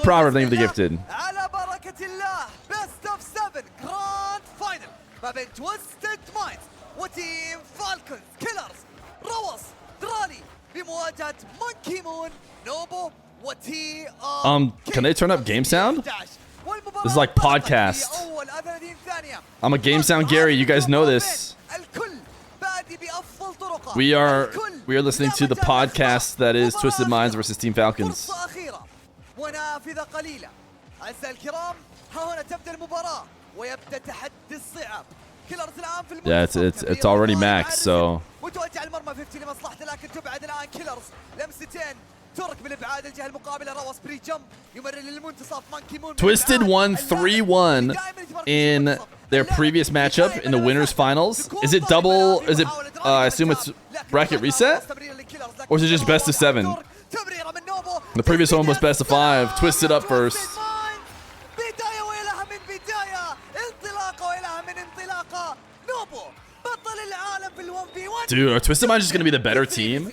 Proverb name of the gifted. على بركة الله best of 7 grand final ما بين تويستد مايندز وتيم فالكونز كيلرز روس درالي بمواجهة مونكي مون نوبو وتي Can they turn up game sound? This is like podcast. I'm a game sound Gary. You guys know this. We are listening to the podcast that is Twisted Minds versus Team Falcons. ونافذة قليلة. أعزائي الكرام ها هنا تبدأ المباراة ويبدأ تحدي الصعب. كيلرز الآن في Yeah, it's already max, so. وتوجه المرمى 50 لمصلحته لكن تبعد الآن كيلرز لمستين ترك بالابعاد الجهة المقابلة روس بري جمب يمرر للمنتصف مانكي مون. Twisted won 3-1 in their previous matchup in the winners finals. Is it double? Is it? I assume it's bracket reset, or is it just best of 7? The previous one was best of 5. Twisted up first. Dude, are Twisted Minds just gonna be the better team?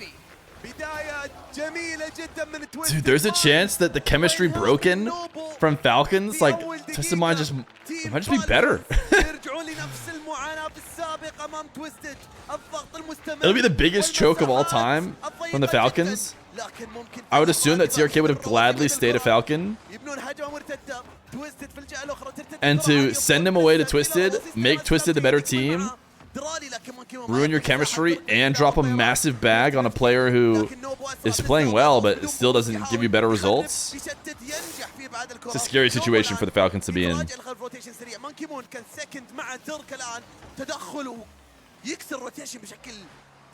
Dude, there's a chance that the chemistry broken from Falcons, like Twisted Minds might just be better. It'll be the biggest choke of all time from the Falcons. I would assume that TRK would have gladly stayed a Falcon. And to send him away to Twisted, make Twisted the better team, ruin your chemistry, and drop a massive bag on a player who is playing well but still doesn't give you better results. It's a scary situation for the Falcons to be in.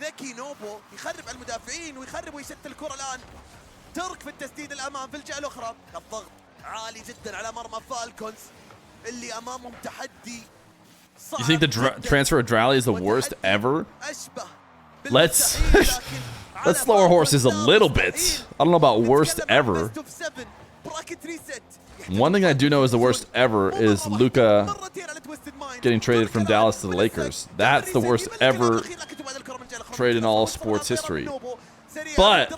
ذكي نوبو يخرب على المدافعين ويخرب ويشتت الكرة الآن. ترك في التسديد الأمام في الجهة الأخرى. الضغط عالي جدا على مرمى فالكونز اللي أمامهم تحدي. You think the transfer of Drally is the worst ever? Let's slow our horses a little bit. I don't know about worst ever. One thing I do know is the worst ever is Luka getting traded from Dallas to the Lakers. That's the worst ever trade in all sports history. But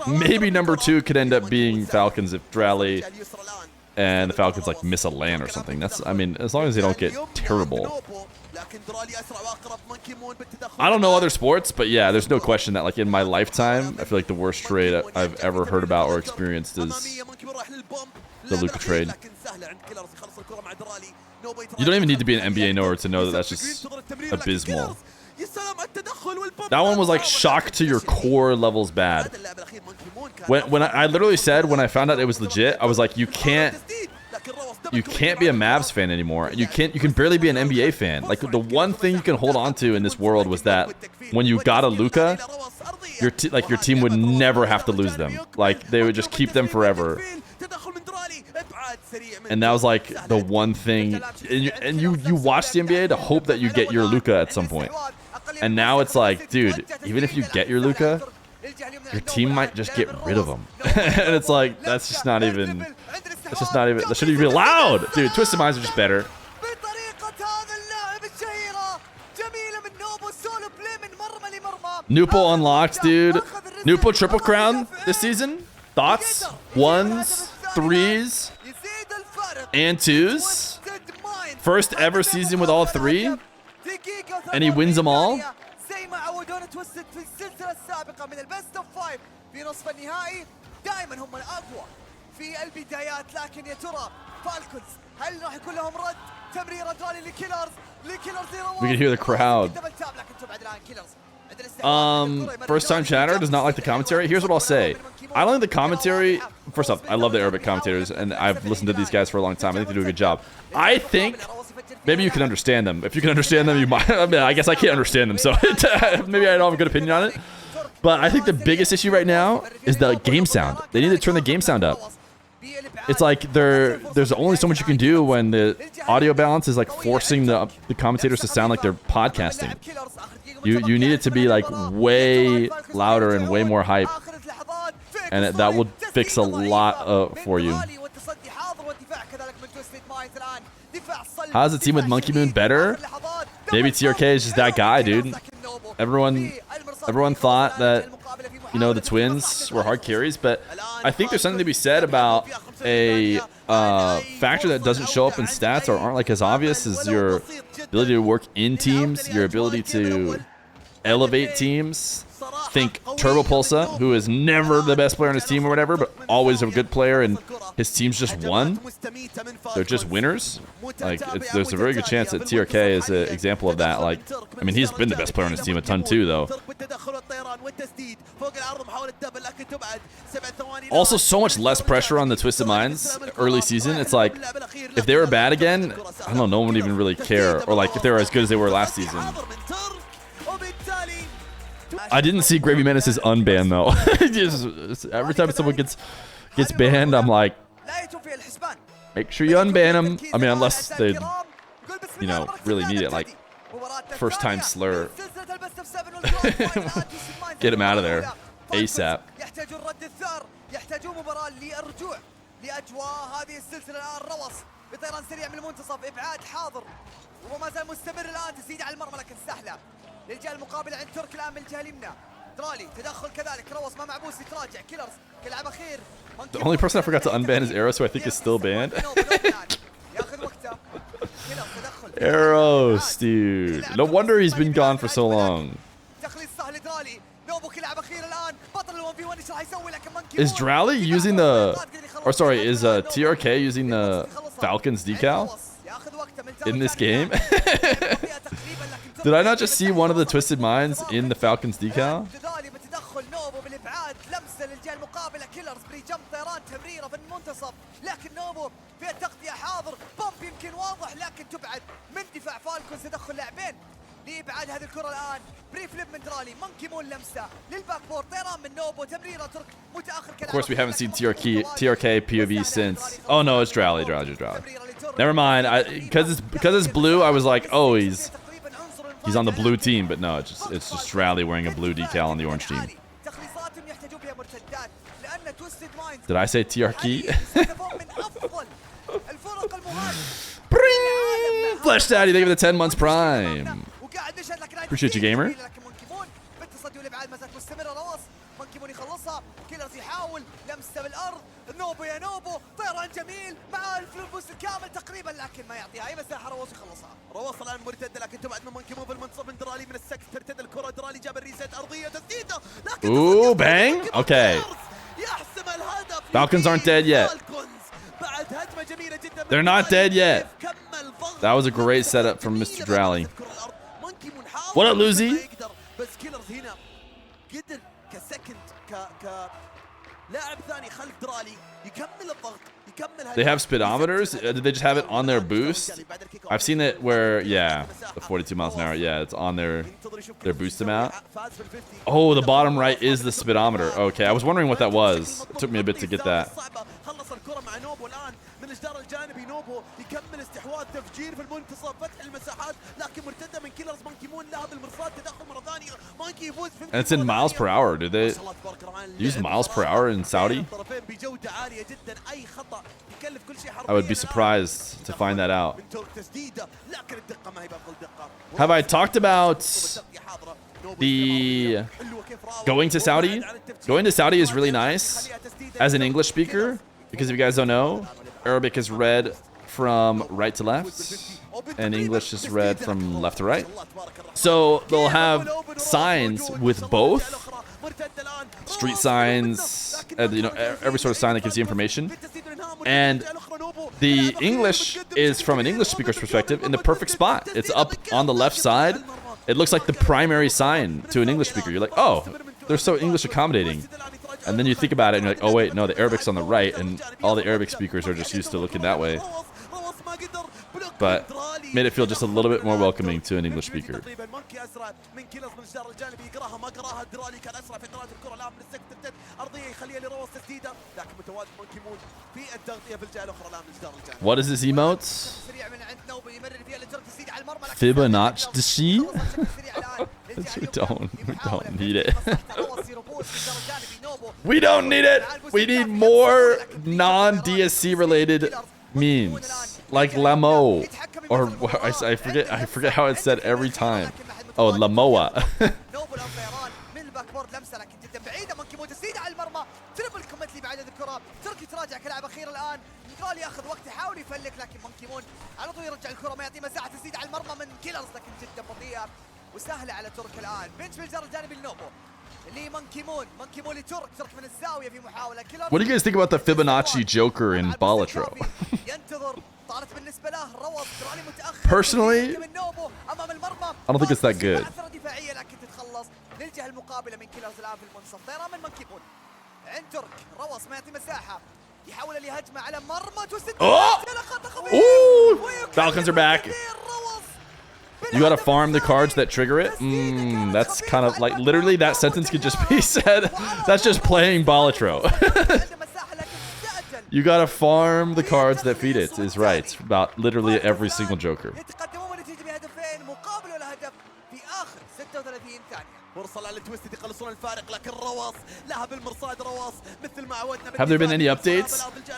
maybe number 2 could end up being Falcons if Drally and the Falcons like miss a LAN or something. That's, I mean, as long as they don't get terrible. I don't know other sports, but yeah, there's no question that like in my lifetime, I feel like the worst trade I've ever heard about or experienced is the Luka trade. You don't even need to be an NBA knower to know that that's just abysmal. That one was like shock to your core levels bad. When I literally said when I found out it was legit, I was like, you can't be a Mavs fan anymore. You can barely be an NBA fan. Like the one thing you can hold on to in this world was that when you got a Luka, your team would never have to lose them. Like they would just keep them forever. And that was like the one thing. And you watch the NBA to hope that you get your Luka at some point. And now it's like, dude, even if you get your Luka, your team might just get rid of him. And it's like, that shouldn't even be allowed. Dude, Twisted Minds are just better. Nupo unlocked, dude. Nupo triple crown this season? Thoughts? 1s, 3s, and 2s? First ever season with all 3? And he wins them all? زي ما عودونا تويستد في السلسلة السابقة من البيست اوف 5 في نصف النهائي دائما هم الأقوى في البدايات لكن يا ترى فالكونز هل راح يكون لهم رد تمريرة درالي لكيلرز We can hear the crowd. First time chatter does not like the commentary. Here's what I'll say. I don't think the commentary, first off, I love the Arabic commentators and I've listened to these guys for a long time. I think they do a good job. I think maybe you can understand them. If you can understand them, you might. I mean, I guess I can't understand them, so maybe I don't have a good opinion on it. But I think the biggest issue right now is the game sound. They need to turn the game sound up. It's like there's only so much you can do when the audio balance is like forcing the commentators to sound like they're podcasting. You need it to be like way louder and way more hype, and that will fix a lot for you. How's the team with Monkey Moon better? Maybe TRK is just that guy, dude. Everyone thought that you know, the Twins were hard carries, but I think there's something to be said about a factor that doesn't show up in stats or aren't like as obvious as your ability to work in teams, your ability to elevate teams. Think Turbo Pulsa, who is never the best player on his team or whatever, but always a good player, and his team's just won. They're just winners. Like, there's a very good chance that TRK is an example of that. Like, I mean, he's been the best player on his team a ton too, though. Also, so much less pressure on the Twisted Minds early season. It's like, if they were bad again, I don't know, no one would even really care. Or like, if they were as good as they were last season. I didn't see Gravy Menace's unban though. Just, every time someone gets banned, I'm like, make sure you unban them. I mean, unless they, you know, really need it, like first time slur. Get him out of there ASAP. بطيران سريع من المنتصف ابعاد حاضر وما زال مستمر الان تسديد على المرمى لكن سهله للجهه المقابله عند ترك الان من الجهه اليمنى درالي تدخل كذلك روس ما معبوس يتراجع كيلرز كلاعب اخير The only person I forgot to unban is Eros, who I think is still banned. Eros, dude. No wonder he's been gone for so long. Is Drowley using the... Or sorry, is TRK using the Falcons decal in this game? Did I not just see one of the Twisted Minds in the Falcons decal? لإبعاد هذه الكرة الآن بريفليب من درالي مونكي مون لمسة للباك بورد طيران من نوبو تمريرة ترك متأخر Of course we haven't seen TRK POV since. Oh no, it's Drowley. Never mind. Because it's blue, I was like, oh, he's on the blue team, but no, it's just Drowley wearing a blue decal on the orange team. Did I say TRK? Flesh Daddy, thank you for the 10 months prime. Appreciate you, gamer. نوبو يا نوبو طيران جميل مع الفلوس الكامل تقريبا لكن ما يعطيها اي مساحه روس يخلصها روس الان مرتده لكن تبعد من مونكي مو في المنتصف من درالي من السكت ترتد الكره درالي جاب الريسيت ارضيه تسديده لكن اوه bang okay يحسم الهدف Falcons aren't dead yet. بعد هجمه جميله جدا They're not dead yet. That was a great setup from Mr. Drowley. What up, Lucy? بس كيلرز هنا قدر كسكند لاعب ثاني خلف درالي يكمل الضغط يكمل. They have speedometers? Did they just have it on their boost? I've seen it where, yeah, the 42 miles an hour. Yeah, it's on their boost amount. Oh, the bottom right is the speedometer. Okay, I was wondering what that was. It took me a bit to get that. من الجدار الجانبي نوبو يكمل استحواذ تفجير في المنتصف فتح المساحات لكن مرتده من كيلرز مونكي مون لاعب المرصاد تدخل مره ثانيه مونكي يفوز في And it's in miles per hour. Do they use miles per hour in Saudi? I would be surprised to find that out. Have I talked about the going to Saudi? Going to Saudi is really nice as an English speaker, because if you guys don't know, Arabic is read from right to left, and English is read from left to right. So they'll have signs with both, street signs, you know, every sort of sign that gives you information. And the English is from an English speaker's perspective in the perfect spot. It's up on the left side. It looks like the primary sign to an English speaker. You're like, oh, they're so English accommodating. And then you think about it and you're like, oh wait, no, the Arabic's on the right, and all the Arabic speakers are just used to looking that way. But made it feel just a little bit more welcoming to an English speaker. What is this emote? Fibonacci? We don't need it. We don't need it. We need more non-DSC related memes, like Lamo, or I forget how it's said every time. Oh, Lamoa. وورد لمسه لكن جدا بعيده. مونكي مو تسديده على المرمى. تربل كومنتلي بعد الكره. تركي تراجع كلاعب اخير الان. نيكول ياخذ وقت يحاول يفلك لكن مونكي مون على طول يرجع الكره ما يعطي مساحه تسديد على المرمى من كيلرز لكن جدا بطيئه وسهله على ترك الان. بنش في الجار الجانبي لنوبو لمونكي مون. مونكي مون لترك. ترك من الزاويه في محاوله. كيلرز. What do you guys think about the Fibonacci Joker in Balatro? ينتظر. طارت بالنسبه له روض. تراني متاخر. Personally, من نوبو امام المرمى. I don't think it's that good. دفاعيه لكن تتخلص للجهه المقابله من كيلرز الان في المنصف. طيران من مونكي مون عند ترك. روص ما يعطي مساحه. يحاول الهجمه على مرمى توسد. Ooh! Falcons are back. You gotta farm the cards that trigger it. That's kind of like literally that sentence could just be said. That's just playing Balatro. You gotta farm the cards that feed it is right about literally every single Joker. Have there been any updates?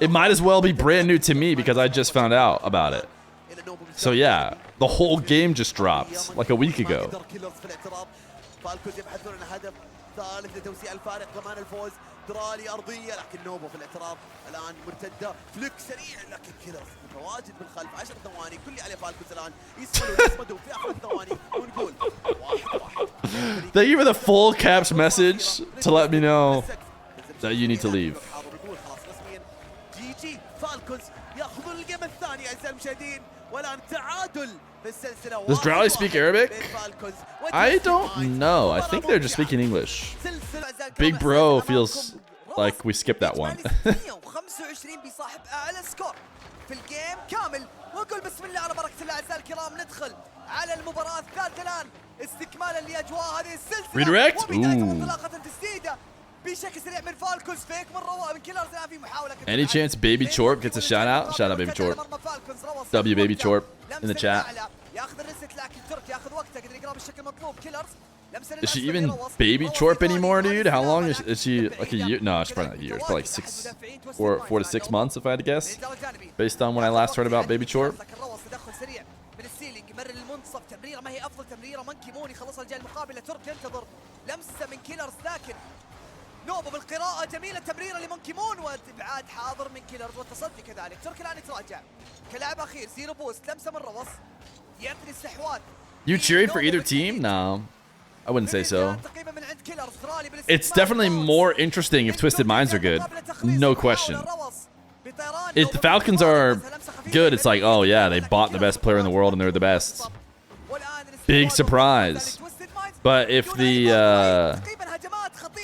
It might as well be brand new to me because I just found out about it. So yeah, the whole game just dropped like a week ago. ثالث لتوسيع الفارق ضمان الفوز. درالي ارضيه لكن نوبو في الاعتراض الان مرتده فليك سريع لكن كيلرز متواجد بالخلف 10 ثواني كل عليه فالكوز الان يصمدوا في اخر الثواني ونقول 1-1. Thank you for the full caps message to let me know that you need to leave. خلاص رسميا جي جي فالكوز ياخذون الجيم الثاني اعزائي المشاهدين والان تعادل. Does Drowley speak Arabic? I don't know. I think they're just speaking English. Big Bro feels like we skipped that one. 25 بصاحب اعلى سكور في الجيم كامل. ونقول بسم الله على بركه الله اعزائي الكرام. ندخل على المباراه الثالثه الان استكمالا لاجواء هذه السلسله. Redirect. انطلاقه تسديده بشكل سريع من فالكونز. فيك من رواه من كيلرز الان في محاوله. Any chance Baby Chorp gets a shout out? Shout out Baby Chorp. W Baby Chorp in the chat. ياخذ الريست لكن ترك ياخذ وقته قدر يقرا بالشكل المطلوب. كيلرز Is she even Baby Chorp anymore, dude? How long is she? Like a year? No, it's probably not a year. It's probably like 4 to 6 months if I had to guess, based on when I last heard about Baby Chorp. من السيلينج مر للمنتصف. تمريره ما هي افضل تمريره. مونكي مون يخلصها الجهه المقابله. ترك ينتظر لمسه من كيلرز لكن نوبو بالقراءة جميلة. تمريرة لمونكي مون وابعاد حاضر من كيلرز والتصدي كذلك. ترك الان يتراجع كلاعب اخير. زيرو بوست. لمسة من روص يعطي الاستحواذ. You cheering for either team? No, I wouldn't say so. It's definitely more interesting if Twisted Minds are good. No question. If the Falcons are good, it's like, oh yeah, they bought the best player in the world and they're the best. Big surprise. But if the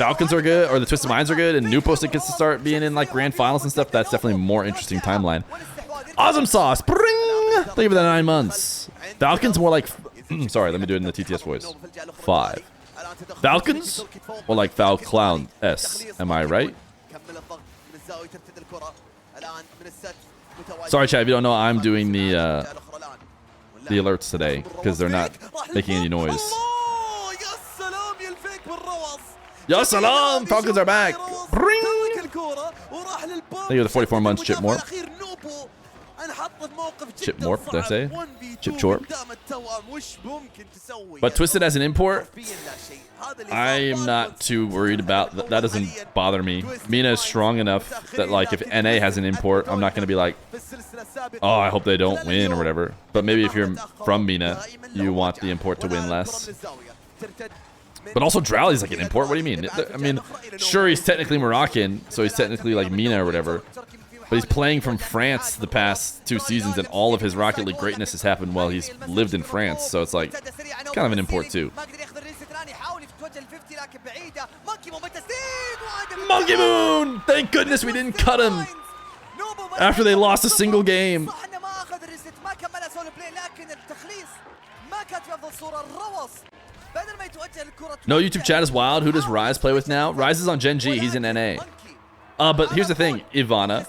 Falcons are good or the Twisted Minds are good and New Post gets to start being in like grand finals and stuff, that's definitely a more interesting timeline. Awesome sauce. Bring! Thank you for the 9 months. Falcons more like... sorry, let me do it in the TTS voice. 5. Falcons? Or like Foul Clown S. Am I right? Sorry, chat, if you don't know, I'm doing the alerts today because they're not making any noise. Ya salam! Falcons are back! Bring! Thank you for the 44 months, Chip Morp. Chip Morp, did I say? Chip Chorp. But Twisted as an import, I am not too worried about that. That doesn't bother me. Mina is strong enough that like if NA has an import, I'm not going to be like, oh, I hope they don't win or whatever. But maybe if you're from Mina, you want the import to win less. But also Drowley's like an import. What do you mean? I mean, sure, he's technically Moroccan, so he's technically like Mina or whatever. But he's playing from France the past 2 seasons, and all of his Rocket League greatness has happened while he's lived in France. So it's like kind of an import too. Monkey Moon! Thank goodness we didn't cut him after they lost a single game. No YouTube chat is wild. Who does Rise play with now? Rise is on Gen G. He's in NA. But here's the thing, Ivana.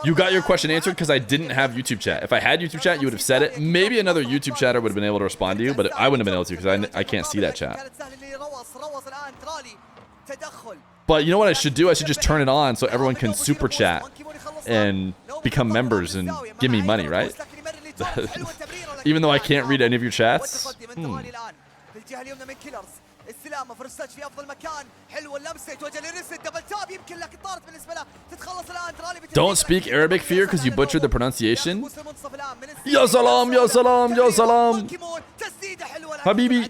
You got your question answered because I didn't have YouTube chat. If I had YouTube chat, you would have said it. Maybe another YouTube chatter would have been able to respond to you, but I wouldn't have been able to because I can't see that chat. But you know what I should do? I should just turn it on so everyone can super chat and become members and give me money, right? Even though I can't read any of your chats. استلامه فرستاج في افضل مكان. حلوه اللمسه يتوجه لريس دبل تاب يمكن لكن طارت بالنسبه له تتخلص الان درالي. Don't speak Arabic, Fear, because you butchered the pronunciation. يا سلام يا سلام يا سلام. تسديده حلوه حبيبي.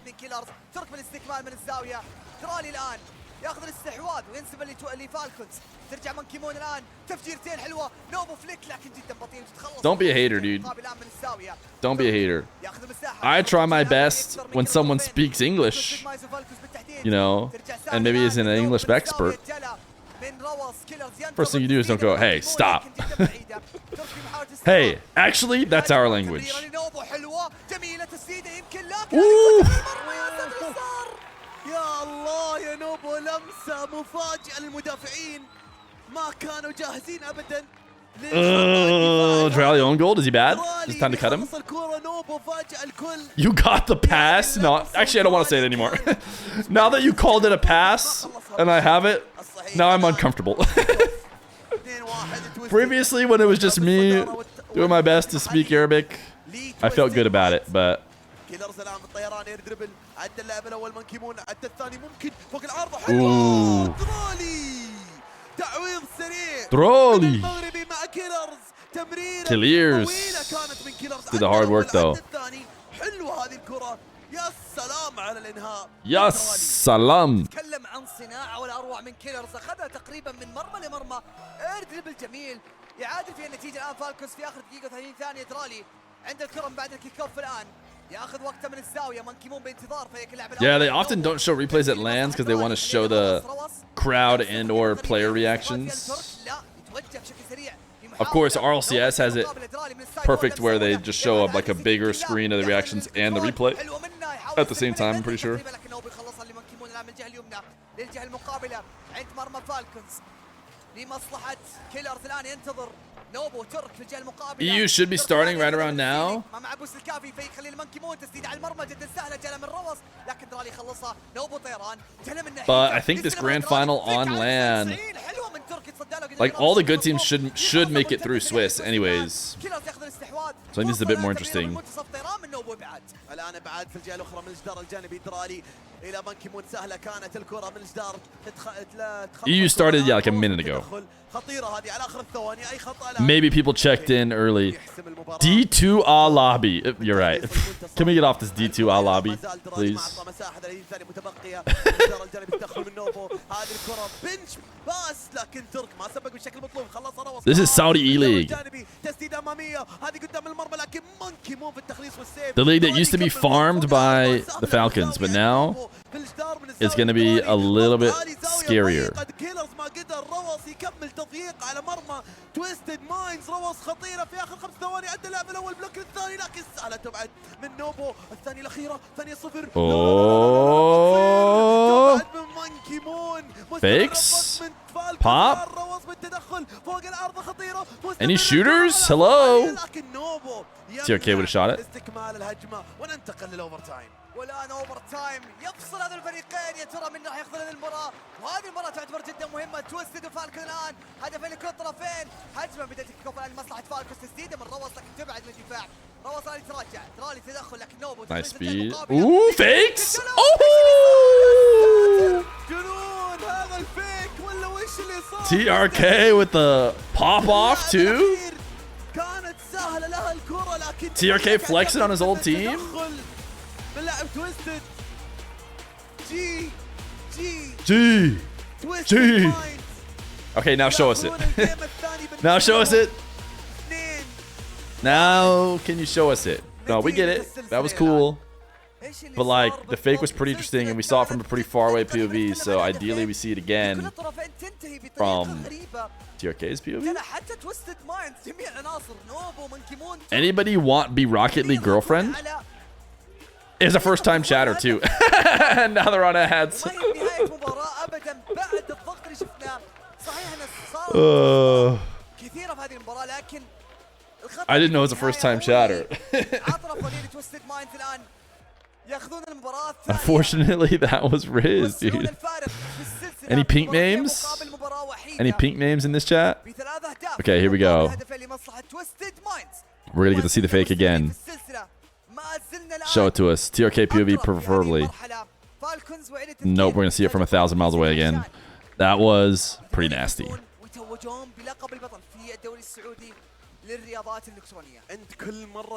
ترك بالاستكمال من الزاويه. درالي الان ياخذ الاستحواذ وينسب لفالكونز. ترجع من كيمون الان تفجيرتين حلوه. نوبو فليك لكن جدا بطيء تتخلص. Don't be a hater, dude. Don't be a hater. I try my best when someone speaks English, you know, and maybe isn't an English expert. First thing you do is don't go, hey, stop. Hey, actually, that's our language. Ooh. يا الله يا نوبو لمسه مفاجئه للمدافعين ما كانوا جاهزين ابدا. Drally own goal. Is he bad? Is it time to cut him? You got the pass. No, actually, I don't want to say it anymore. Now that you called it a pass and I have it, now I'm uncomfortable. Previously, when it was just me doing my best to speak Arabic, I felt good about it, but ooh. Drolly. Killers did the hard work though. يا سلام. تكلم عن صناعة ولا أروع من كيلرز. أخذها تقريبا من مرمى لمرمى. ايردريبل جميل يعادل فيها النتيجة الآن فالكونز في آخر دقيقة و30 ثانية. درالي عند الكرة من بعد الكيك اوف الآن ياخذ وقته من الزاوية. مانكيمون بانتظار فيك اللاعب. Yeah, they often don't show replays at LANs because they want to show the crowd and or player reactions. Of course, RLCS has it perfect where they just show up like a bigger screen of the reactions and the replay at the same time, I'm pretty sure. EU should be starting right around now. But I think this grand final on LAN, like all the good teams should make it through Swiss anyways. So I think this is a bit more interesting. EU started, yeah, like a minute ago. Maybe people checked in early. D2 A lobby. You're right. Can we get off this D2 A lobby, please? This is Saudi eLeague. The league that used to be farmed by the Falcons, but now it's going to be a little bit scarier. Oh, fakes? Pop? Any shooters? Hello? TRK would have shot it. والان اوفر تايم يفصل هذا الفريقين. يا ترى من راح ياخذ المباراه وهذه المباراه تعتبر جدا مهمه. تويستد وفالكون الان هدفين لكل الطرفين. هجمه بدات الكيك الان لمصلحه فالكون. تسديده من روس لكن تبعد من الدفاع. روس الان يتراجع. درالي تدخل لكن نوبو. Nice speed. Ooh, fakes. Oh! جنون هذا الفيك ولا وش اللي صار؟ TRK with the pop off too. كانت سهله لها الكره لكن TRK flexing on his old team. باللاعب تويستد. G. Okay, now show us it. Now show us it. Now can you show us it? No, we get it. That was cool. But like the fake was pretty interesting and we saw it from a pretty far away POV, so ideally we see it again from TRK's POV. Anybody want be Rocket League girlfriend? It's a first time chatter too. Now they're on ads. I didn't know it was a first time chatter. Unfortunately, that was Riz, dude. Any pink names? Any pink names in this chat? Okay, here we go. We're gonna get to see the fake again. Show it to us. TRK POV preferably. Nope, we're going to see it from 1,000 miles away again. That was pretty nasty.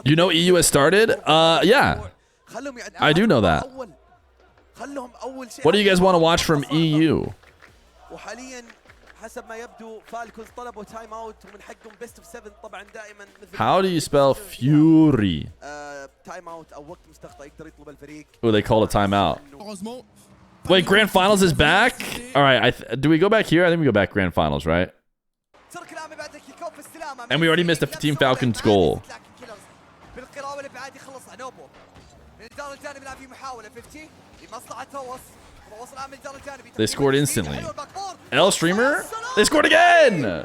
You know EU has started? Yeah. I do know that. What do you guys want to watch from EU? How do you spell Fury? Oh, they called a timeout. Wait, Grand Finals is back? All right, do we go back here? I think we go back Grand Finals, right? And we already missed a Team Falcons goal. They scored instantly. L Streamer? They scored again!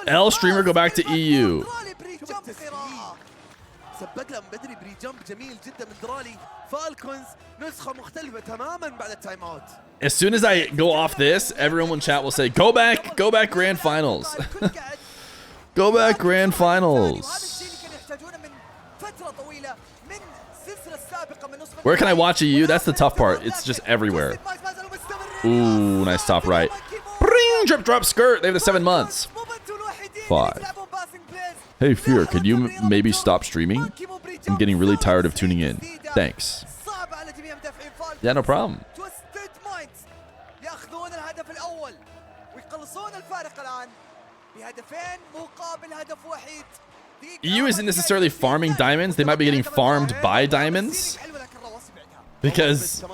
L Streamer go back to EU. سبق لهم بدري بري جامب جميل جدا من درالي. فالكونز نسخة مختلفة تماما بعد التايم اوت. As soon as I go off this, everyone in chat will say, go back Grand Finals. Go back Grand Finals. Where can I watch EU? That's the tough part. It's just everywhere. Ooh, nice top right. Bring, drip, drop, skirt. They have the 7 months. 5. Hey, Feer, could you maybe stop streaming? I'm getting really tired of tuning in. Thanks. Yeah, no problem. EU isn't necessarily farming diamonds. They might be getting farmed by diamonds. Because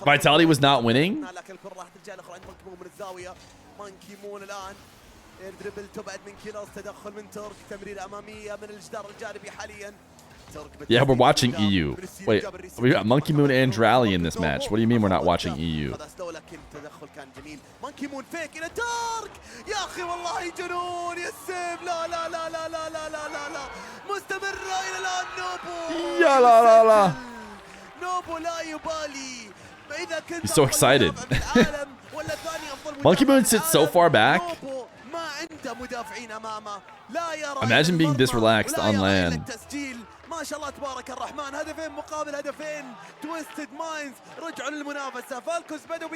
Vitality was not winning. Yeah, we're watching EU. Wait, we got Monkey Moon and Drally in this match. What do you mean we're not watching EU? Yeah, la la la. He's so excited. Monkey Moon sits so far back. Imagine being this relaxed on LAN.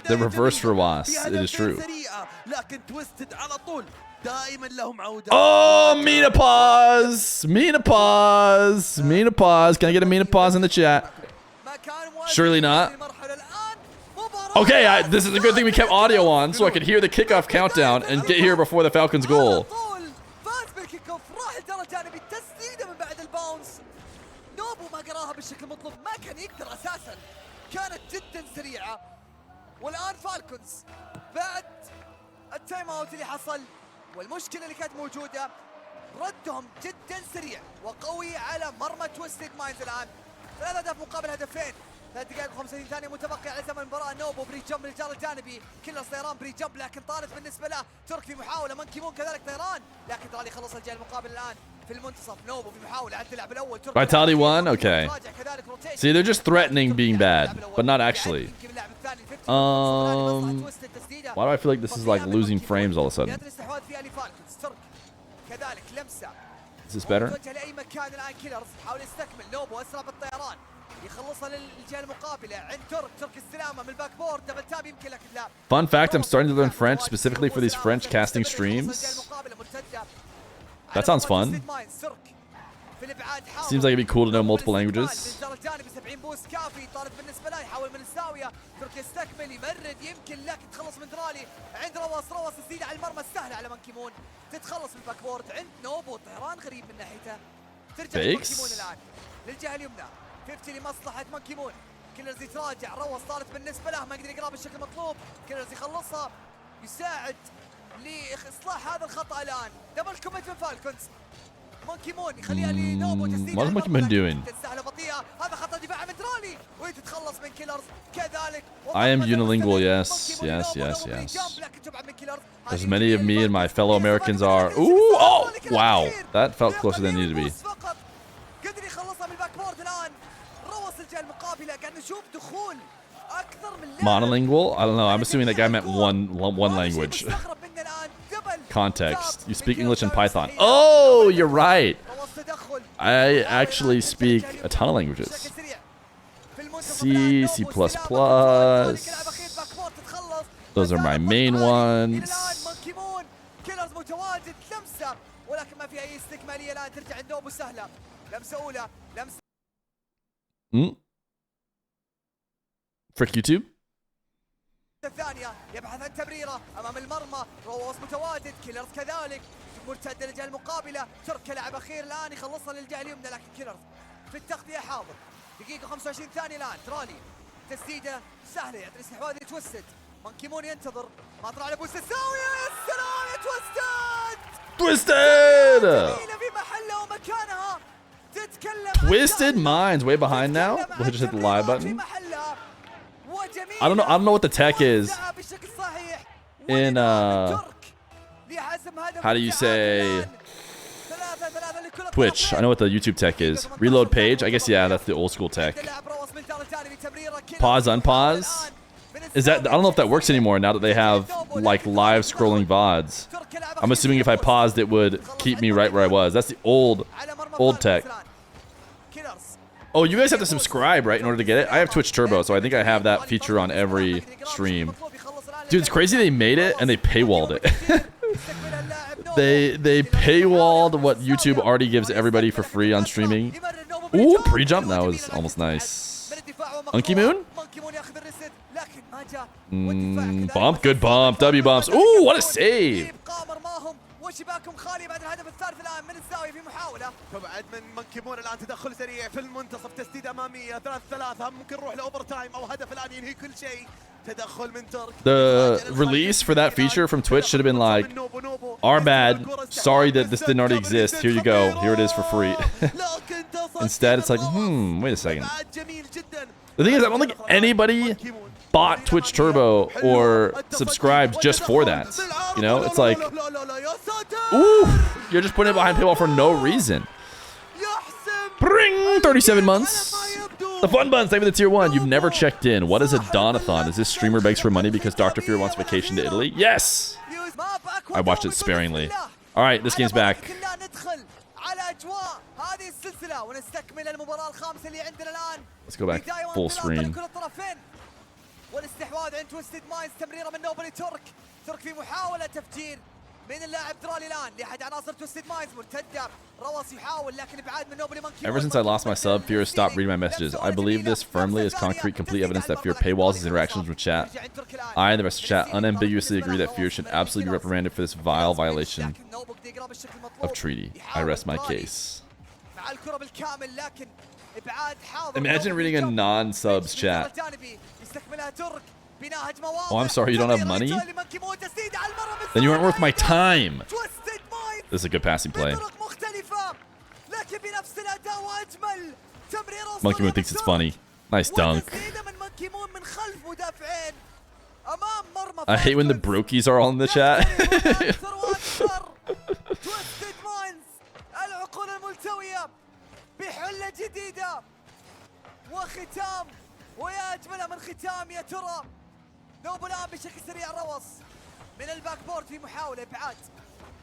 The reverse for Was. It is true. Oh, Mina pause. Mina pause. Mina pause. Can I get a Mina pause in the chat? Surely not. Okay, this is a good thing we kept audio on so I could hear the kickoff countdown and get here before the Falcons goal. والآن فالكونز بعد التايم اوت اللي حصل والمشكلة اللي كانت موجودة ردهم جدا سريع وقوي على مرمى تويستد مايندز. الآن 3 أهداف مقابل هدفين. 3 دقائق و35 ثانية متبقية على زمن المباراة. نوبو بري جمب للجار الجانبي. كل طيران بري جمب لكن طارت بالنسبة له. ترك في محاولة. مونكي مون كذلك طيران لكن درالي خلص الجهة المقابل الآن في المنتصف. نوبو في محاولة على اللعب الأول. Vitality won? Okay. See, they're just threatening being bad, but not actually. Why do I feel like this is like losing frames all of a sudden? Is this better? Fun fact, I'm starting to learn French specifically for these French casting streams. That sounds fun. Seems like it'd be cool to know multiple languages. Fakes? كيلرز يتراجع. روس طارت بالنسبه له ما يقدر يقرب بالشكل المطلوب. كيلرز يخلصها يساعد لاصلاح هذا الخطا. الان دبل كوميت من فالكونز. مونكي مون يخليها لنوبو تسديد. What's Monkey Moon doing? سهله بطيئه. هذا خطا دفاع من درالي ويتتخلص من كيلرز كذلك. I am unilingual. Yes, yes, yes, yes. As many of me and my fellow Americans are. Ooh, oh, wow. That felt closer than it needed to be. قدر يخلصها من الباك بورد. الان روس الجهه المقابله. قاعد نشوف دخول اكثر من monolingual? I don't know. I'm assuming that guy meant one language. Context. You speak English and Python. Oh, you're right. I actually speak a ton of languages. C, C++. Those are my main ones. Frick YouTube. الثانية يبحث عن تمريرة أمام المرمى. رووس متواجد، كيلرز كذلك مرتد للجهة المقابلة. ترك لاعب أخير الآن يخلصها للجهة اليمنى، لكن كيلرز في التغطية حاضر. دقيقة 25 ثانية الآن. ترالي تسديدة سهلة، يعطي استحواذ يتوسد. مانكيمون ينتظر، ما طلع لبوس الزاوية. يا سلام يا تويستد في محلها ومكانها. تتكلم Twisted Minds way behind now. We'll just hit the live button. I don't know what the tech is in how do you say Twitch? I know what the YouTube tech is. Reload page. I guess yeah, that's the old school tech. Pause, unpause. Is that, I don't know if that works anymore now that they have like live scrolling VODs. I'm assuming if I paused it would keep me right where I was. That's the old tech. Oh, you guys have to subscribe, right, in order to get it? I have Twitch Turbo, so I think I have that feature on every stream. Dude, it's crazy they made it and they paywalled it. they paywalled what YouTube already gives everybody for free on streaming. Ooh, pre-jump, that was almost nice. Monkey Moon? Bump, good bump, W bumps. Ooh, what a save! وشباكهم خالية بعد الهدف الثالث الآن من الزاوية في محاولة. تبعد من مانكيمون الآن، تدخل سريع في المنتصف، تسديدة أمامية 3-3. ممكن نروح لأوفر تايم أو هدف الآن ينهي كل شيء. تدخل من ترك. The release for that feature from Twitch should have been like, our bad, sorry that this didn't already exist, here you go, here it is for free. Instead it's like, wait a second. The thing is, I don't think anybody bought Twitch Turbo or subscribed just for that. You know, it's like, ooh, you're just putting it behind paywall for no reason. Bring 37 months. The fun buns, thank you for the tier 1. You've never checked in. What is a Donathon? Is this streamer begs for money because Dr. Feer wants vacation to Italy? Yes! I watched it sparingly. All right, this game's back. Let's go back full screen. والاستحواذ عند تويستد ماينز. تمريره من نوبل ترك في محاوله تفجير من اللاعب ترالي الان لاحد عناصر تويستد ماينز. مرتده روس يحاول لكن ابعاد من نوبل. Ever since I lost my sub, Feer has stopped reading my messages. I believe this firmly as concrete, complete evidence that Feer paywalls his interactions with chat. I and the rest of chat unambiguously agree that Feer should absolutely be reprimanded for this vile violation of treaty. I rest my case. Imagine reading a non-subs chat. Oh, I'm sorry, you don't have money? Then you aren't worth my time. This is a good passing play. Monkey Moon thinks it's funny. Nice dunk. I hate when the brokies are all in the chat. وختام ويا اجملها من ختام يا ترى. نوبو الان بشكل سريع روص من الباك بورد في محاوله ابعاد.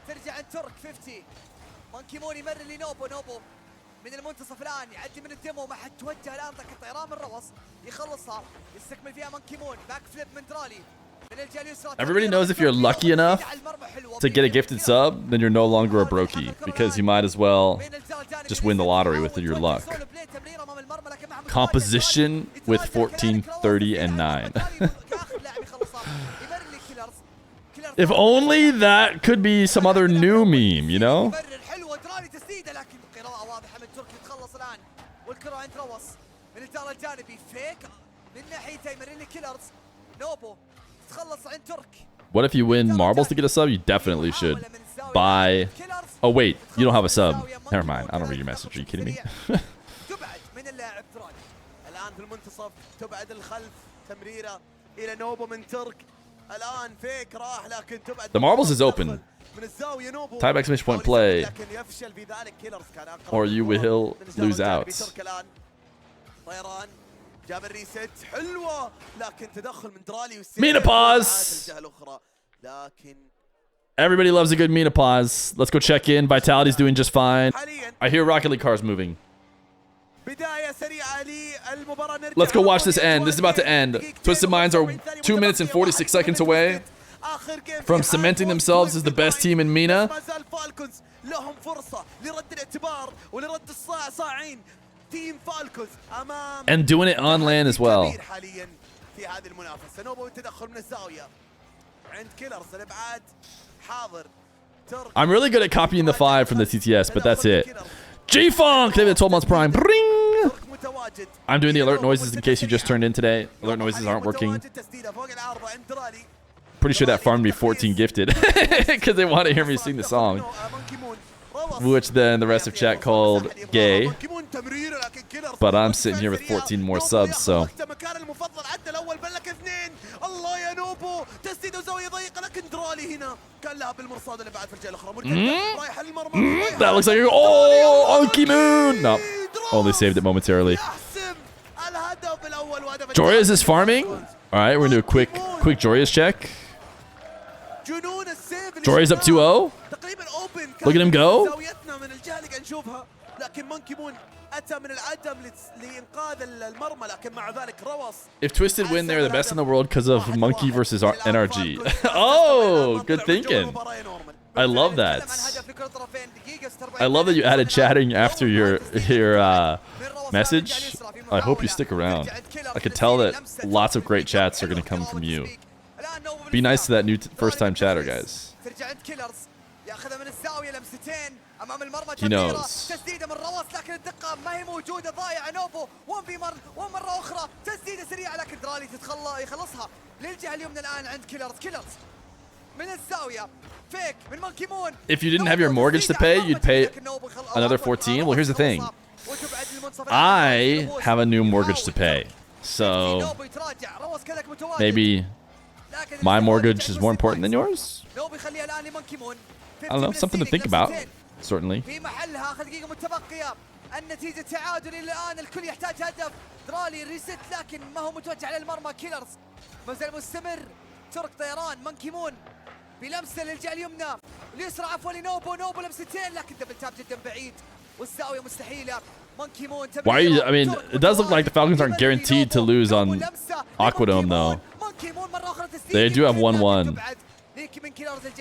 ترجع عند ترك 50. مانكيمون يمرر لنوبو. نوبو من المنتصف الان يعدي من الديمو، ما حد توجه الان. ضربة الطيران من روص يخلصها، يستكمل فيها مانكيمون. باك فليب من ترالي. Everybody knows if you're lucky enough to get a gifted sub, then you're no longer a brokey, because you might as well just win the lottery with your luck. Composition with 14, 30, and 9. If only that could be some other new meme, you know? What if you win marbles to get a sub? You definitely should buy. Oh wait, you don't have a sub. Never mind. I don't read your message. Are you kidding me? The marbles is open. Type exclamation point play, or you will lose out. جاب الريست حلوه لكن تدخل من درالي menopause. لكن Everybody loves a good Mina pause. Let's go check in. Vitality's doing just fine. حاليا I hear Rocket League cars moving. بداية سريعة للمباراة. نرجع Let's go watch this end. This is about to end. Twisted Minds are 2 minutes and 46 seconds away from cementing themselves as the best team in MENA. ما زال فالكونز لهم فرصة لرد الاعتبار ولرد صاعين تيم فالكونز أمام And doing it on LAN as well. كبير حاليا في هذه المنافسة. نوبة والتدخل من الزاوية عند كيلرز. الابعاد حاضر. I'm really good at copying the 5 from the TTS, but that's it. G-Funk! They have the 12 months prime. Bring! I'm doing the alert noises in case you just turned in today. Alert noises aren't working. Pretty sure that farmed me 14 gifted because they want to hear me sing the song. Which then the rest of chat called gay. But I'm sitting here with 14 more subs, so. That looks like a, oh, Unky Moon! No, only saved it momentarily. Joria's is farming. All right, we're gonna do a quick Joria's check. Joria's up 2-0. Look at him go. If Twisted win, they're the best in the world because of Monkey versus NRG. Oh, good thinking. I love that. I love that you added chatting after your message. I hope you stick around. I could tell that lots of great chats are going to come from you. Be nice to that new first-time chatter, guys. He knows. تسديده من رواس لكن الدقه ما هي موجوده. ضايع نوبو 1 ومره اخرى تسديده سريعه لكن درالي يخلصها للجهه اليمنى الان عند كيلرز من الزاويه. فيك من مونكي مون. If you didn't have your mortgage to pay, you'd pay another 14. Well, here's the thing. I have a new mortgage to pay. So maybe my mortgage is more important than yours? I don't know, something to think about, certainly. في محلها دقيقة متبقية. النتيجة تعادل إلى الآن. الكل يحتاج هدف. درالي ريست لكن ما هو متوجه على المرمى. كيلرز ما زال مستمر. ترك طيران مونكي مون بلمسة للجهة اليمنى اليسرى عفوا لنوبو. لمستين لكن دبل تاب جدا بعيد والزاوية مستحيلة. مونكي مون. Why are you, I mean, it does look like the Falcons aren't guaranteed to lose on Aquadome though. They do have 1-1.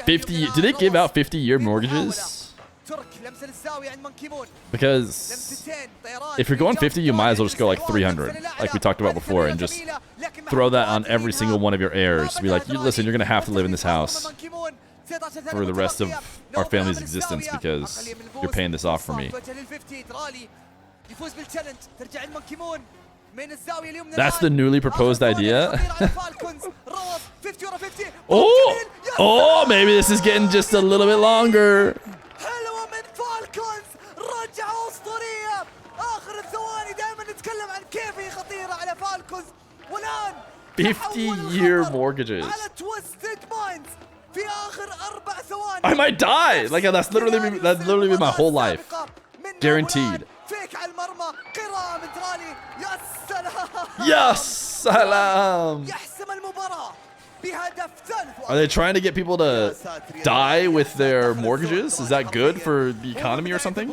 50, do they give out 50-year mortgages? Because if you're going 50, you might as well just go like 300, like we talked about before, and just throw that on every single one of your heirs. Be like, listen, you're going to have to live in this house for the rest of our family's existence because you're paying this off for me. That's the newly proposed idea. Oh, maybe this is getting just a little bit longer. 50-year mortgages. I might die. Like that's literally been my whole life. Guaranteed. Yes, salam. Are they trying to get people to die with their mortgages? Is that good for the economy or something?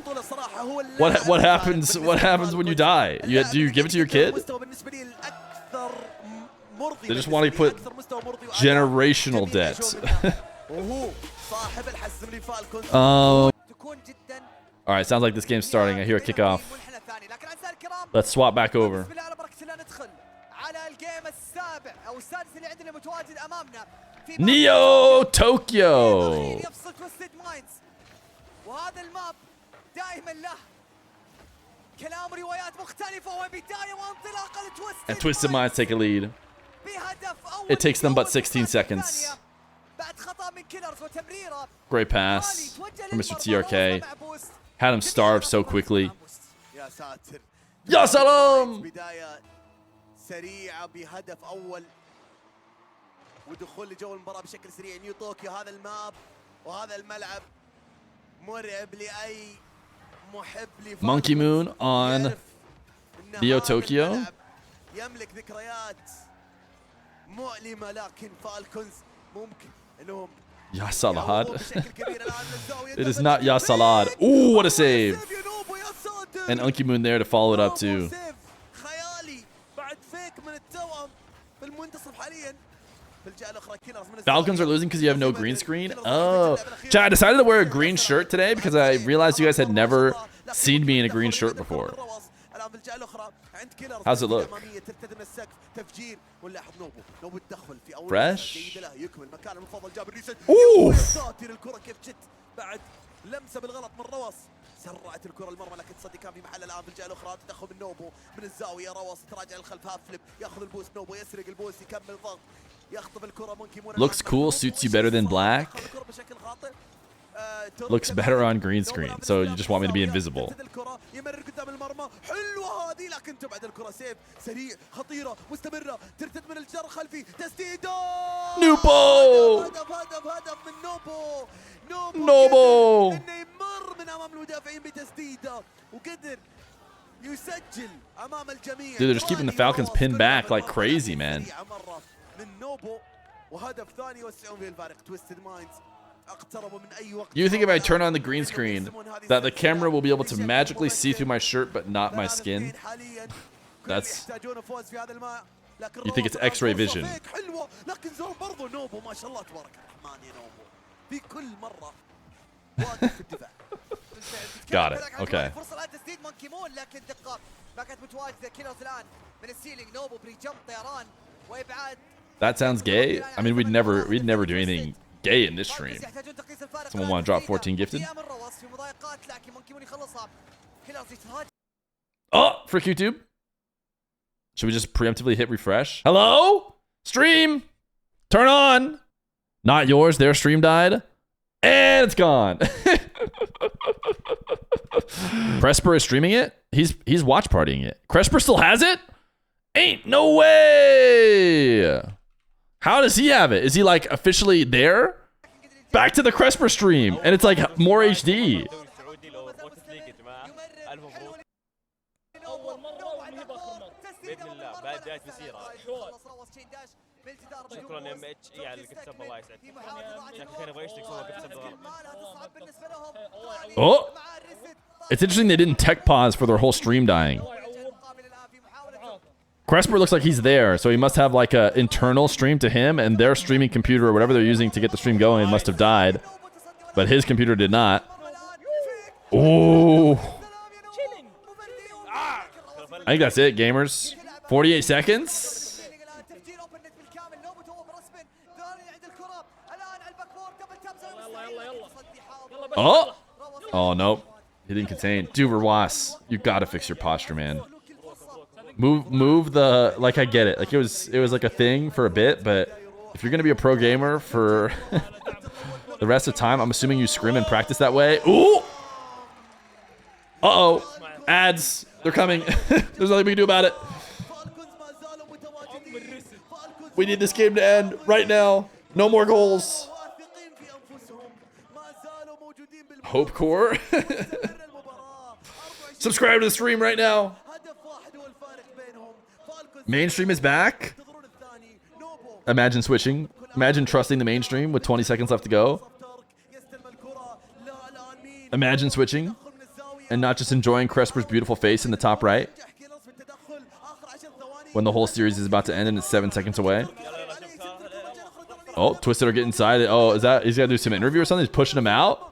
What happens? What happens when you die? Do you give it to your kid? They just want to put generational debt. All right, sounds like this game's starting. I hear a kickoff. Let's swap back over. Neo Tokyo. And Twisted Minds take a lead. It takes them but 16 seconds. Great pass from Mr. TRK. Had him starved so quickly. Ya salam! ودخول لجو المباراة بشكل سريع. نيو طوكيو هذا الماب وهذا الملعب مرعب لأي محب لفالكونز. Monkey Moon on Neo Tokyo. يملك ذكريات مؤلمة لكن فالكونز ممكن انهم Ya Salad. It is not Ya Salad. Ooh, what a save. And Unky Moon there to follow it up too. Falcons are losing because you have no green screen? Oh. Chat, I decided to wear a green shirt today because I realized you guys had never seen me in a green shirt before. How's it look? Fresh? Ooh! سرعت الكرة المرمى لكن تصدي كان في محل الان في الجهه الاخرى تدخل من نوبو من الزاويه روس تراجع للخلف هاف فليب ياخذ البوست نوبو يسرق البوست يكمل ضغط يخطف الكرة مونكي مون Looks cool, suits you better than black. Looks better on green screen, so you just want me to be invisible. يمرر قدام المرمى حلوه هذه لكن تبعد الكرة سيف سريع خطيره مستمره ترتد من الجر الخلفي تسديده نوبو هدف من نوبو نوبو انه يمر من امام المدافعين بتسديده وقدر يسجل امام الجميع. Dude, they're just keeping the Falcons pinned back like crazy, man. من نوبو وهدف ثاني يوسعون فيه الفارق. تويستد مايندز You think if I turn on the green screen that the camera will be able to magically see through my shirt but not my skin? That's... You think it's X-ray vision. Got it. Okay. That sounds gay. I mean, we'd never do anything gay in this stream. Someone want to drop 14 gifted? Oh, for YouTube. Should we just preemptively hit refresh? Hello? Stream. Turn on. Not yours. Their stream died. And it's gone. Cresper is streaming it? He's watch partying it. Cresper still has it? Ain't no way. How does he have it? Is he like officially there? Back to the Cresper stream. And it's like more HD. Oh! It's interesting they didn't tech pause for their whole stream dying. Cresper looks like he's there, so he must have like a internal stream to him, and their streaming computer or whatever they're using to get the stream going must have died. But his computer did not. Oh! I think that's it, gamers. 48 seconds. Oh! Oh, nope. He didn't contain. Dude, Rawas, you gotta fix your posture, man. Move the, like, I get it. Like, it was like a thing for a bit, but if you're gonna be a pro gamer for the rest of the time, I'm assuming you scrim and practice that way. Ooh! Uh-oh. Ads. They're coming. There's nothing we can do about it. We need this game to end right now. No more goals. Hope Core. Subscribe to the stream right now. Mainstream is back. Imagine switching. Imagine trusting the mainstream with 20 seconds left to go. Imagine switching and not just enjoying Cresper's beautiful face in the top right when the whole series is about to end and it's 7 seconds away. Oh, Twisted are getting inside it. Oh, is that, he's got to do some interview or something? He's pushing him out.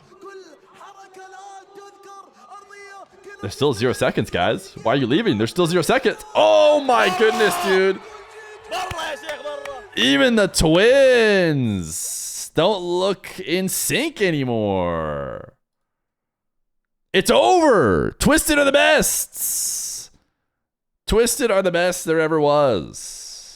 There's still 0 seconds, guys. Why are you leaving? There's still 0 seconds. Oh my goodness, dude. Even the twins don't look in sync anymore. It's over. Twisted are the best. Twisted are the best there ever was.